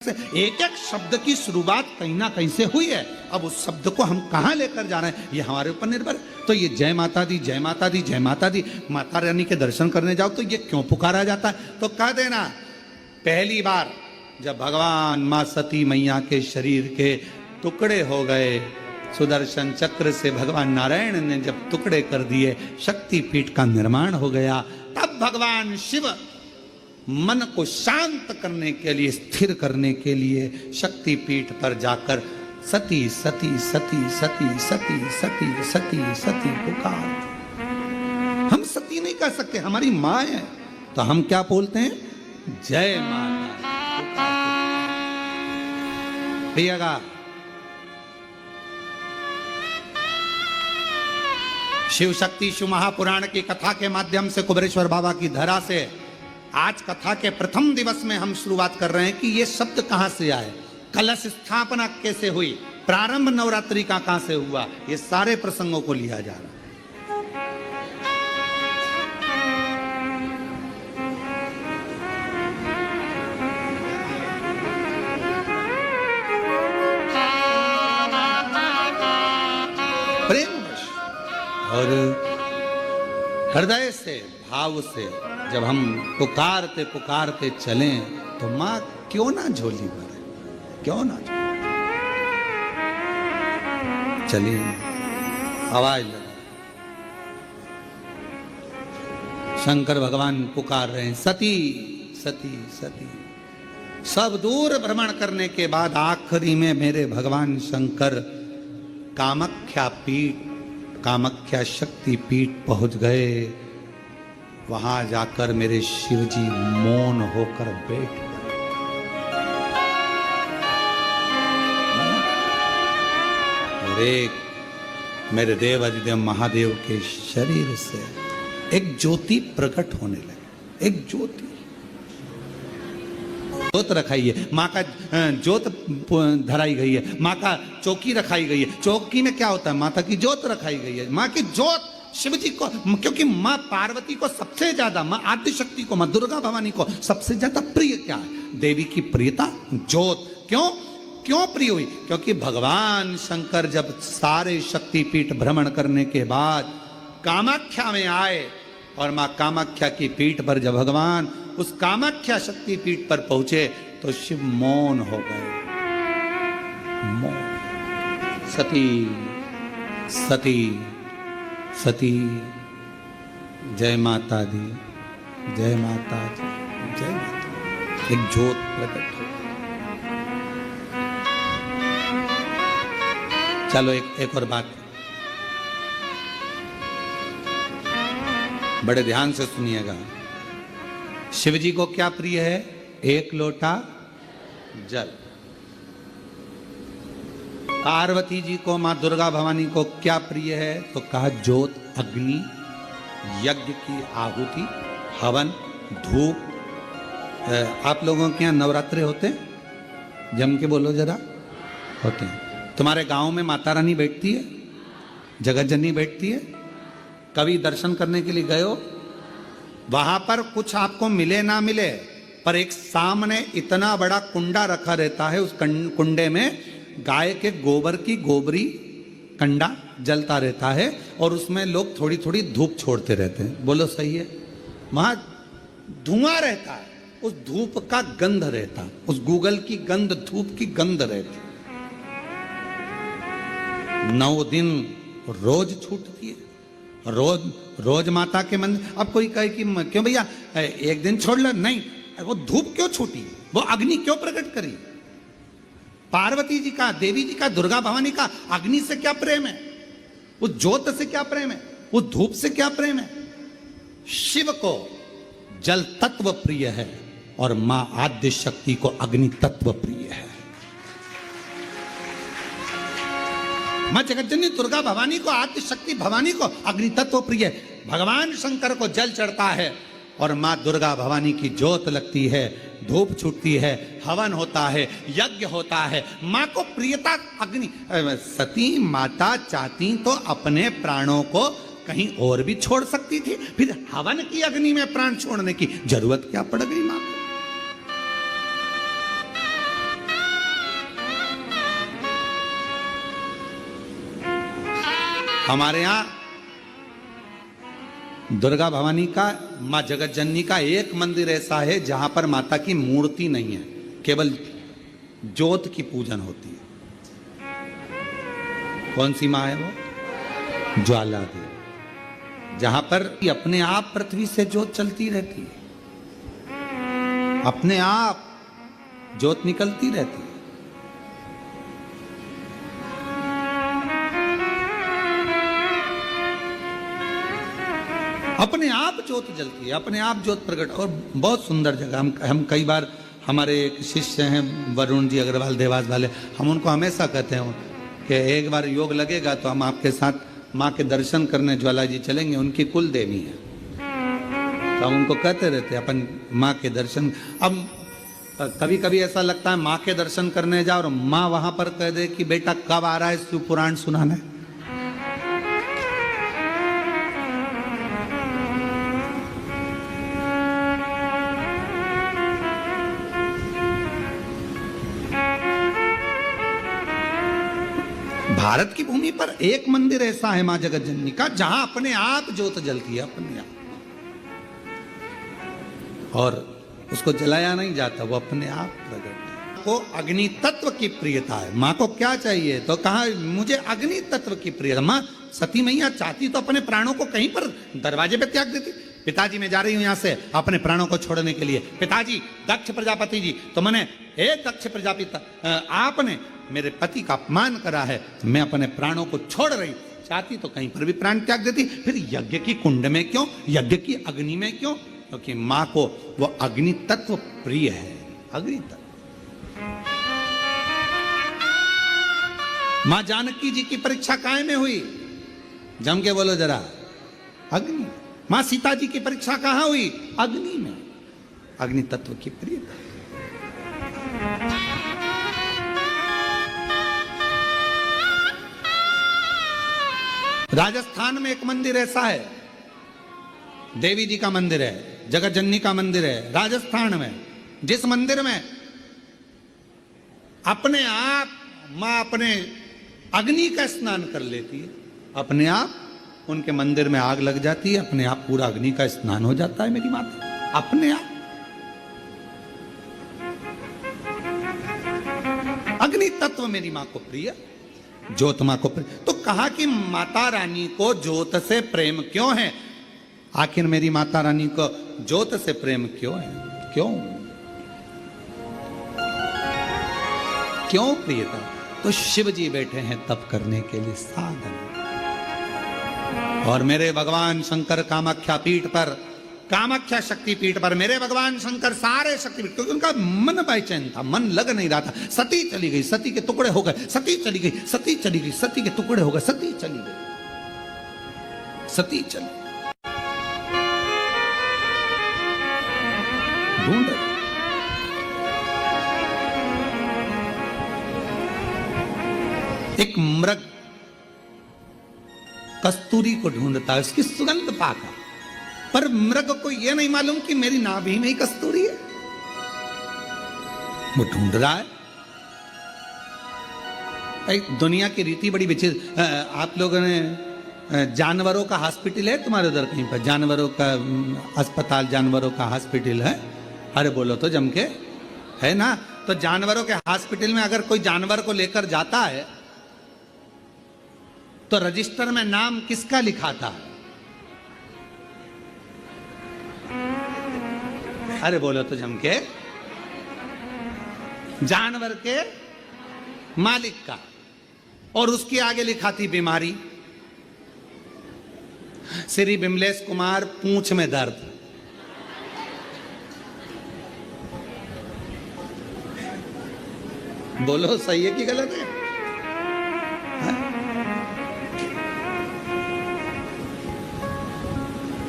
एक एक शब्द की शुरुआत कहीं ना कहीं से हुई है। अब उस शब्द को हम कहाँ लेकर जा रहे हैं ये हमारे ऊपर निर्भर है। तो ये जय माता दी, जय माता दी, जय माता दी, माता रानी के दर्शन करने जाओ तो ये क्यों पुकारा जाता है? तो कह देना पहली बार जब भगवान माँ सती मैया के शरीर के टुकड़े हो गए, सुदर्शन चक्र से भगवान नारायण ने जब टुकड़े कर दिए, शक्तिपीठ का निर्माण हो गया, तब भगवान शिव मन को शांत करने के लिए, स्थिर करने के लिए शक्तिपीठ पर जाकर सती सती सती सती सती सती सती सती पुकार। हम सती नहीं कह सकते, हमारी माँ है, तो हम क्या बोलते हैं? जय माता। भैया शिव शक्ति शिव महापुराण की कथा के माध्यम से कुबेरेश्वर बाबा की धरा से आज कथा के प्रथम दिवस में हम शुरुआत कर रहे हैं कि ये शब्द कहां से आए, कलश स्थापना कैसे हुई, प्रारंभ नवरात्रि का कहां से हुआ, ये सारे प्रसंगों को लिया जा रहा है। प्रेम और हृदय से, भाव से जब हम पुकारते पुकारते चलें तो माँ क्यों ना झोली भरे, क्यों ना चलिए आवाज लगा। शंकर भगवान पुकार रहे हैं सती सती सती। सब दूर भ्रमण करने के बाद आखिरी में मेरे भगवान शंकर कामाख्या पीठ, कामाख्या शक्ति पीठ पहुंच गए। वहां जाकर मेरे शिवजी मौन होकर बैठ गए। और एक मेरे देव अधिदेव महादेव के शरीर से एक ज्योति प्रकट होने लगी। एक ज्योति, ज्योत रखाई है, माँ का ज्योत धराई गई है, माँ का चौकी रखाई गई है। चौकी में क्या होता है? माता की ज्योत रखाई गई है। माँ की ज्योत शिव जी को, क्योंकि माँ पार्वती को सबसे ज्यादा, माँ आद्य शक्ति को, माँ दुर्गा भवानी को सबसे ज्यादा प्रिय क्या है? देवी की प्रियता ज्योत। क्यों क्यों प्रिय हुई? क्योंकि भगवान शंकर जब सारे शक्तिपीठ भ्रमण करने के बाद कामाख्या में आए और माँ कामाख्या की पीठ पर जब भगवान उस कामाख्या शक्तिपीठ पर पहुंचे तो शिव मौन हो गए। मौन। सती सती सती, जय माता दी, जय माता दी, जय माता। एक ज्योत प्रकट हो। चलो एक और बात बड़े ध्यान से सुनिएगा। शिव जी को क्या प्रिय है? एक लोटा जल। पार्वती जी को, मां दुर्गा भवानी को क्या प्रिय है? तो कहा ज्योत, अग्नि, यज्ञ की आहुति, हवन, धूप। आप लोगों के यहाँ नवरात्रे होते हैं? जम के बोलो जरा। होते हैं। तुम्हारे गांव में माता रानी बैठती है, जगत जननी बैठती है? कभी दर्शन करने के लिए गए हो? वहां पर कुछ आपको मिले ना मिले, पर एक सामने इतना बड़ा कुंडा रखा रहता है, उस कुंडे में गाय के गोबर की गोबरी कंडा जलता रहता है और उसमें लोग थोड़ी थोड़ी धूप छोड़ते रहते हैं। बोलो सही है? वहां धुआं रहता है, उस धूप का गंध रहता है, उस गूगल की गंध, धूप की गंध रहती। 9 दिन रोज छूटती है, रोज रोज माता के मंदिर। अब कोई कहे कि क्यों भैया एक दिन छोड़ लो, नहीं, वो धूप क्यों छूटी, वो अग्नि क्यों प्रकट करी? पार्वती जी का, देवी जी का, दुर्गा भवानी का अग्नि से क्या प्रेम है? उस ज्योत से क्या प्रेम है? उस धूप से क्या प्रेम है? शिव को जल तत्व प्रिय है और मां आद्य शक्ति को अग्नि तत्व प्रिय है। मां जगतजननी दुर्गा भवानी को, आद्य शक्ति भवानी को अग्नि तत्व प्रिय है। भगवान शंकर को जल चढ़ता है और मां दुर्गा भवानी की ज्योत लगती है, धूप छूटती है, हवन होता है, यज्ञ होता है। मां को प्रियता अग्नि। सती माता चाहती तो अपने प्राणों को कहीं और भी छोड़ सकती थी, फिर हवन की अग्नि में प्राण छोड़ने की जरूरत क्या पड़ गई मां को? हमारे यहाँ दुर्गा भवानी का, माँ जगत जननी का एक मंदिर ऐसा है जहां पर माता की मूर्ति नहीं है, केवल ज्योत की पूजन होती है। कौन सी माँ है वो? ज्वाला देवी, जहां पर अपने आप पृथ्वी से ज्योत चलती रहती है, अपने आप ज्योत निकलती रहती है। अपने आप ज्योत जलती है, अपने आप ज्योत प्रकट। और बहुत सुंदर जगह, हम कई बार, हमारे एक शिष्य हैं वरुण जी अग्रवाल देवास वाले, हम उनको हमेशा कहते हैं कि एक बार योग लगेगा तो हम आपके साथ माँ के दर्शन करने ज्वाला जी चलेंगे, उनकी कुल देवी है। तो हम उनको कहते रहते अपन माँ के दर्शन। अब कभी कभी ऐसा लगता है माँ के दर्शन करने जाओ और माँ वहां पर कह दे कि बेटा कब आ रहा है शिव पुराण सुनाने। भारत की भूमि पर एक मंदिर ऐसा है मां जगत जननी का जहां अपने आप ज्योत जलती है, अपने आप, और उसको जलाया नहीं जाता, वो अपने आप प्रकट है। को अग्नि तत्व की प्रियता है। माँ को क्या चाहिए? तो कहा मुझे अग्नि तत्व की प्रियता। माँ सती मैया चाहती तो अपने प्राणों को कहीं पर दरवाजे पे त्याग देती। पिताजी मैं जा रही हूं यहां से अपने प्राणों को छोड़ने के लिए। पिताजी, दक्ष प्रजापति जी, तो मैंने, हे दक्ष प्रजापति, आपने मेरे पति का अपमान करा है, मैं अपने प्राणों को छोड़ रही। चाहती तो कहीं पर भी प्राण त्याग देती। फिर यज्ञ की कुंड में क्यों, यज्ञ की अग्नि में क्यों? क्योंकि माँ को वो अग्नि तत्व प्रिय है। अग्नि तत्व। मां जानकी जी की परीक्षा काय में हुई? जम के बोलो जरा। अग्नि। मां सीता जी की परीक्षा कहां हुई? अग्नि में। अग्नि तत्व की प्रियता। राजस्थान में एक मंदिर ऐसा है, देवी जी का मंदिर है, जगत जननी का मंदिर है राजस्थान में, जिस मंदिर में अपने आप मां अपने अग्नि का स्नान कर लेती है। अपने आप उनके मंदिर में आग लग जाती है, अपने आप पूरा अग्नि का स्नान हो जाता है मेरी माता, अपने आप। अग्नि तत्व मेरी मां को प्रिय, ज्योत मां को प्रिय। तो कहा कि माता रानी को ज्योत से प्रेम क्यों है? आखिर मेरी माता रानी को ज्योत से प्रेम क्यों है? क्यों क्यों प्रियता? तो शिव जी बैठे हैं तप करने के लिए साधन। और मेरे भगवान शंकर कामाख्या पीठ पर, कामाख्या शक्ति पीठ पर मेरे भगवान शंकर सारे शक्तिपीठ, क्योंकि उनका मन बेचैन था, मन लग नहीं रहा था। सती चली गई, सती के टुकड़े हो गए, सती चली गई, सती चली गई, सती के टुकड़े हो गए, सती चली गई, सती चली ढूंढ। एक मृग कस्तूरी को ढूंढता है, उसकी सुगंध पाकर, पर मृग को यह नहीं मालूम कि मेरी नाभि में ही कस्तूरी है। वो ढूंढ रहा है। दुनिया की रीति बड़ी विचित्र। आप लोगों ने जानवरों का हॉस्पिटल है तुम्हारे उधर कहीं पर? जानवरों का अस्पताल, जानवरों का हॉस्पिटल है? अरे बोलो तो जम के, है ना? तो जानवरों के हॉस्पिटल में अगर कोई जानवर को लेकर जाता है तो रजिस्टर में नाम किसका लिखाता है? अरे बोलो तो जम के, जानवर के मालिक का। और उसके आगे लिखा थी बीमारी, श्री बिमलेश कुमार पूंछ में दर्द। बोलो सही है कि गलत है?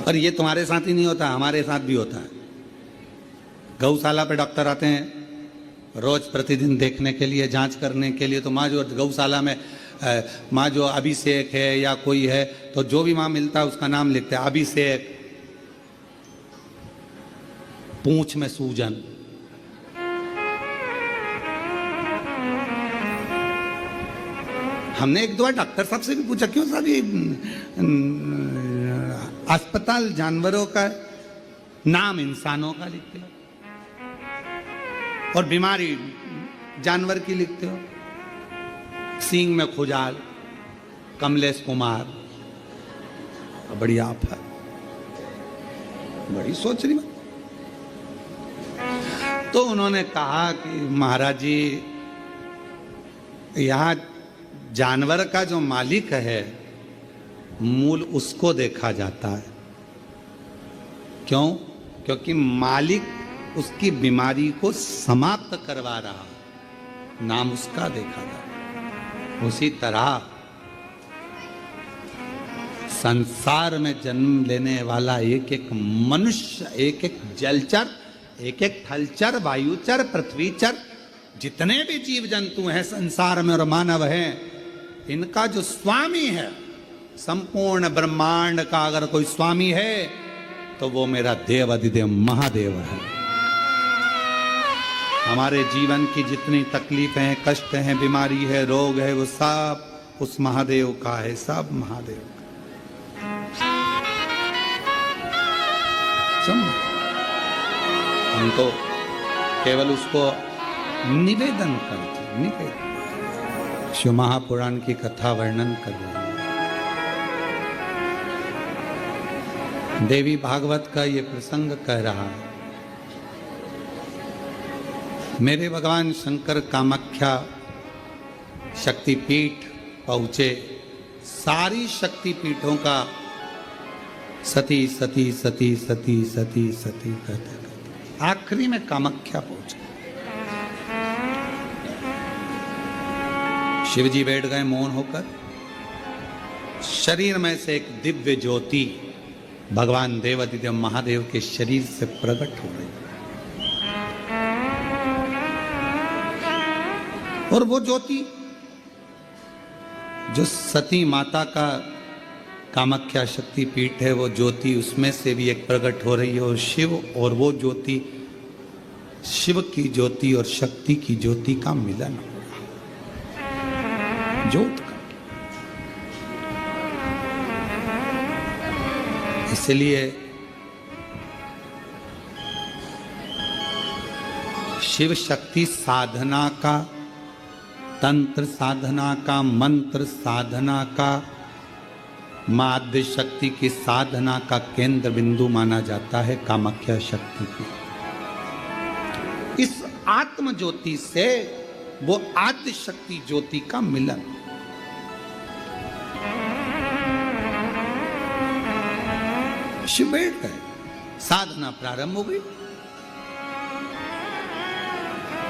और ये तुम्हारे साथ ही नहीं होता, हमारे साथ भी होता है। गौशाला पे डॉक्टर आते हैं रोज प्रतिदिन देखने के लिए, जांच करने के लिए। तो माँ जो गौशाला में माँ जो अभिषेक है या कोई है, तो जो भी माँ मिलता है उसका नाम लिखते हैं। अभिषेक, पूंछ में सूजन, हमने एक दो बार डॉक्टर साहब से भी पूछा, क्यों साहब ये अस्पताल जानवरों का नाम इंसानों का लिखते हो और बीमारी जानवर की लिखते हो? सींग में खुजाल, कमलेश कुमार, बड़ी आप है, बड़ी सोच रही बात। तो उन्होंने कहा कि महाराज जी, यहां जानवर का जो मालिक है मूल उसको देखा जाता है। क्यों? क्योंकि मालिक उसकी बीमारी को समाप्त करवा रहा, नाम उसका देखा जाता। उसी तरह संसार में जन्म लेने वाला एक एक मनुष्य, एक एक जलचर, एक एक थलचर, वायुचर, पृथ्वीचर, जितने भी जीव जंतु हैं संसार में और मानव हैं, इनका जो स्वामी है, संपूर्ण ब्रह्मांड का अगर कोई स्वामी है तो वो मेरा देव अधिदेव महादेव है। हमारे जीवन की जितनी तकलीफें हैं, कष्ट हैं, बीमारी है, रोग है, वो सब उस महादेव का है, सब महादेव का। हम तो केवल उसको निवेदन करते, निवेदन। शिव महापुराण की कथा वर्णन कर रहे हैं। देवी भागवत का ये प्रसंग कह रहा है, मेरे भगवान शंकर कामाख्या शक्तिपीठ पहुंचे। सारी शक्तिपीठों का सती सती सती सती सती सती कहते कहते आखिरी में कामाख्या पहुंचे। शिवजी बैठ गए मौन होकर। शरीर में से एक दिव्य ज्योति भगवान देवाधिदेव महादेव के शरीर से प्रकट हो रही, और वो ज्योति जो सती माता का कामाख्या शक्ति पीठ है, वो ज्योति उसमें से भी एक प्रकट हो रही है। और शिव और वो ज्योति, शिव की ज्योति और शक्ति की ज्योति का मिलन हो रहा, ज्योत का। इसलिए शिव शक्ति साधना का, तंत्र साधना का, मंत्र साधना का, माध्य शक्ति की साधना का केंद्र बिंदु माना जाता है कामाख्या शक्ति की। इस आत्म ज्योति से वो आद्य शक्ति ज्योति का मिलन। शिव बैठ गए, साधना प्रारंभ हो गई।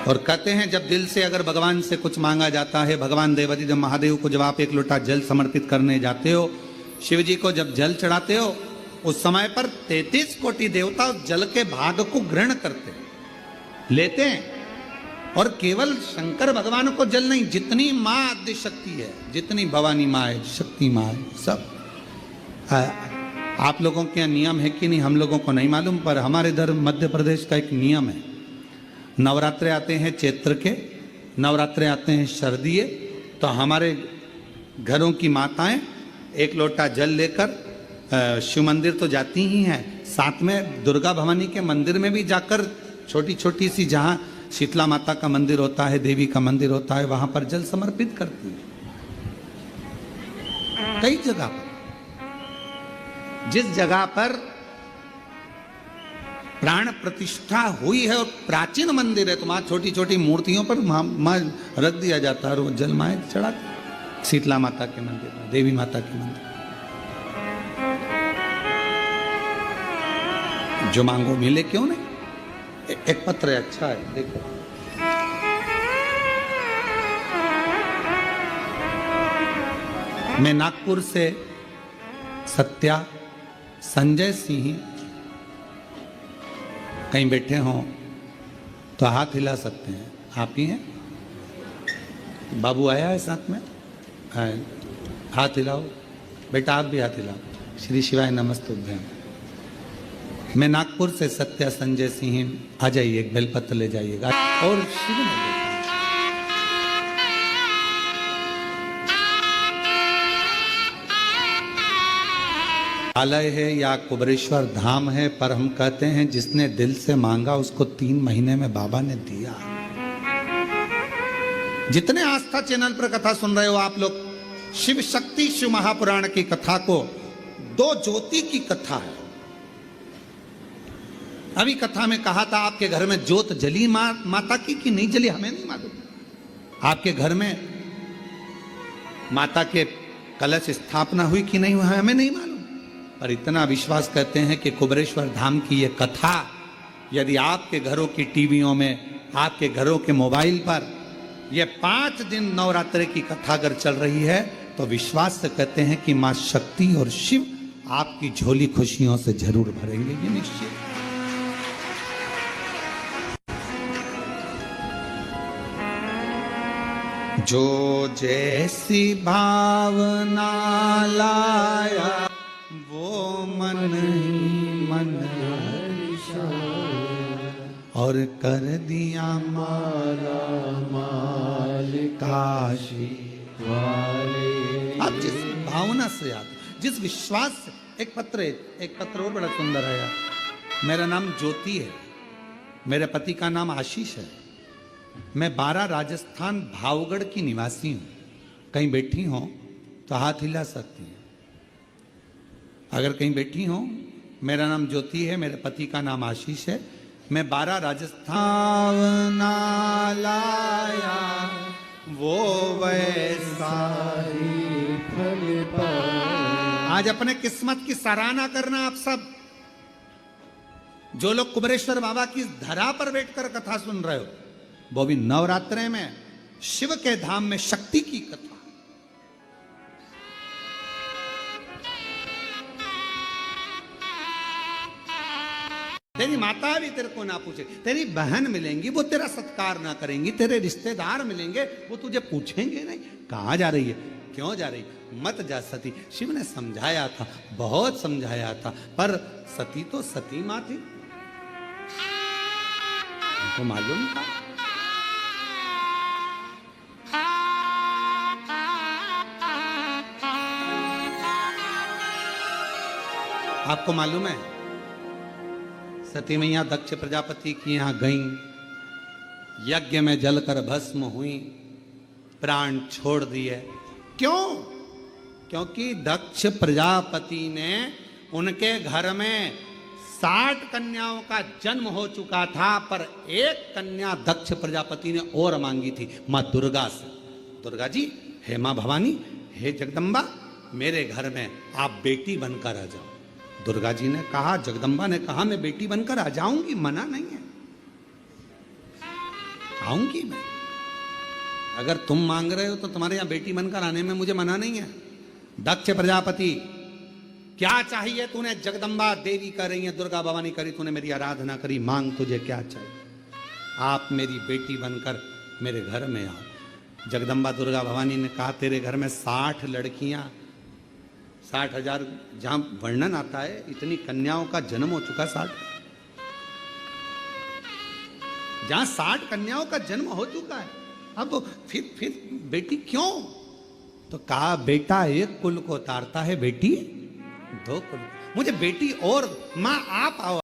और कहते हैं जब दिल से अगर भगवान से कुछ मांगा जाता है, भगवान देवाधिदेव महादेव को जब आप एक लोटा जल समर्पित करने जाते हो, शिव जी को जब जल चढ़ाते हो, उस समय पर 33 कोटि देवता उस जल के भाग को ग्रहण करते हैं, लेते हैं। और केवल शंकर भगवान को जल नहीं, जितनी माँ आद्य शक्ति है, जितनी भवानी माँ है, शक्ति माँ है, सब। आप लोगों के नियम है कि नहीं हम लोगों को नहीं मालूम, पर हमारे इधर मध्य प्रदेश का एक नियम है। नवरात्रे आते हैं चैत्र के, नवरात्रे आते हैं शरदीय, तो हमारे घरों की माताएं एक लोटा जल लेकर शिव मंदिर तो जाती ही हैं, साथ में दुर्गा भवानी के मंदिर में भी जाकर छोटी छोटी सी, जहाँ शीतला माता का मंदिर होता है, देवी का मंदिर होता है, वहां पर जल समर्पित करती हैं। कई जगह पर, जिस जगह पर प्राण प्रतिष्ठा हुई है और प्राचीन मंदिर है, तो वहां छोटी छोटी मूर्तियों पर मां रख दिया जाता है और वो जल माए चढ़ाते। शीतला माता के मंदिर में, देवी माता के मंदिर, जो मांगो मिले, क्यों नहीं। एक पत्र है, अच्छा है, देखो। मैं नागपुर से सत्या संजय सिंह, कहीं बैठे हों तो हाथ हिला सकते हैं। आप ही हैं? बाबू आया है साथ में? हाथ हिलाओ बेटा, आप भी हाथ हिलाओ। श्री शिवाय नमस्तुभ्यम। मैं नागपुर से सत्या संजय सिंह, आ जाइए, एक बेलपत्र ले जाइएगा। और शिव आलय है या कुबरेश्वर धाम है, पर हम कहते हैं जिसने दिल से मांगा उसको 3 महीने में बाबा ने दिया। जितने आस्था चैनल पर कथा सुन रहे हो आप लोग, शिव शक्ति शिव महापुराण की कथा को 2 ज्योति की कथा है। अभी कथा में कहा था आपके घर में ज्योत जली माता की कि नहीं जली हमें नहीं मालूम। आपके घर में माता के कलश स्थापना हुई कि नहीं हुई हमें नहीं मालूम, पर इतना विश्वास करते हैं कि कुबरेश्वर धाम की यह कथा यदि आपके घरों की टीवियों में, आपके घरों के मोबाइल पर यह 5 दिन नवरात्रि की कथा अगर चल रही है तो विश्वास से कहते हैं कि मां शक्ति और शिव आपकी झोली खुशियों से जरूर भरेंगे, ये निश्चित। जो जैसी भावना लाया वो मन ही मन और कर दिया माला माल काशी वाले। अब जिस भावना से याद, जिस विश्वास से, एक पत्र और बड़ा सुंदर है यार। मेरा नाम ज्योति है, मेरे पति का नाम आशीष है, मैं 12 राजस्थान भावगढ़ की निवासी हूं। कहीं बैठी हो तो हाथ हिला सकती हैं। अगर कहीं बैठी हो, मेरा नाम ज्योति है, मेरे पति का नाम आशीष है, मैं 12 राजस्थान लाया वो वैसा ही फल पाया। आज अपने किस्मत की सराहना करना आप सब, जो लोग कुबरेश्वर बाबा की धरा पर बैठकर कथा सुन रहे हो, वो भी नवरात्रे में शिव के धाम में शक्ति की कथा। तेरी माता भी तेरे को ना पूछे, तेरी बहन मिलेंगी वो तेरा सत्कार ना करेंगी, तेरे रिश्तेदार मिलेंगे वो तुझे पूछेंगे नहीं कहां जा रही है, क्यों जा रही, मत जा सती। शिव ने समझाया था, बहुत समझाया था, पर सती तो सती मां थी, उनको मालूम था। आपको मालूम है सती मैया दक्ष प्रजापति की यहां गईं, यज्ञ में जलकर भस्म हुई, प्राण छोड़ दिए। क्यों? क्योंकि दक्ष प्रजापति ने उनके घर में 60 कन्याओं का जन्म हो चुका था, पर एक कन्या दक्ष प्रजापति ने और मांगी थी, मां दुर्गा से। दुर्गा जी, हे मां भवानी, हे जगदम्बा, मेरे घर में आप बेटी बनकर आ जाओ। दुर्गा जी ने कहा, जगदम्बा ने कहा, मैं बेटी बनकर आ जाऊंगी, मना नहीं है, आऊंगी मैं। अगर तुम मांग रहे हो तो तुम्हारे यहां बेटी बनकर आने में मुझे मना नहीं है। दक्ष प्रजापति, क्या चाहिए तूने? जगदम्बा देवी कर रही है, दुर्गा भवानी करी, तूने मेरी आराधना करी, मांग तुझे क्या चाहिए? आप मेरी बेटी बनकर मेरे घर में आओ। जगदम्बा दुर्गा भवानी ने कहा, तेरे घर में 60 लड़कियां, 60,000 जहां वर्णन आता है, इतनी कन्याओं का जन्म हो चुका, 60, जहां 60 कन्याओं का जन्म हो चुका है, अब फिर बेटी क्यों? तो कहा, बेटा एक कुल को उतारता है, बेटी 2 कुल। मुझे बेटी और, मां आप आओ।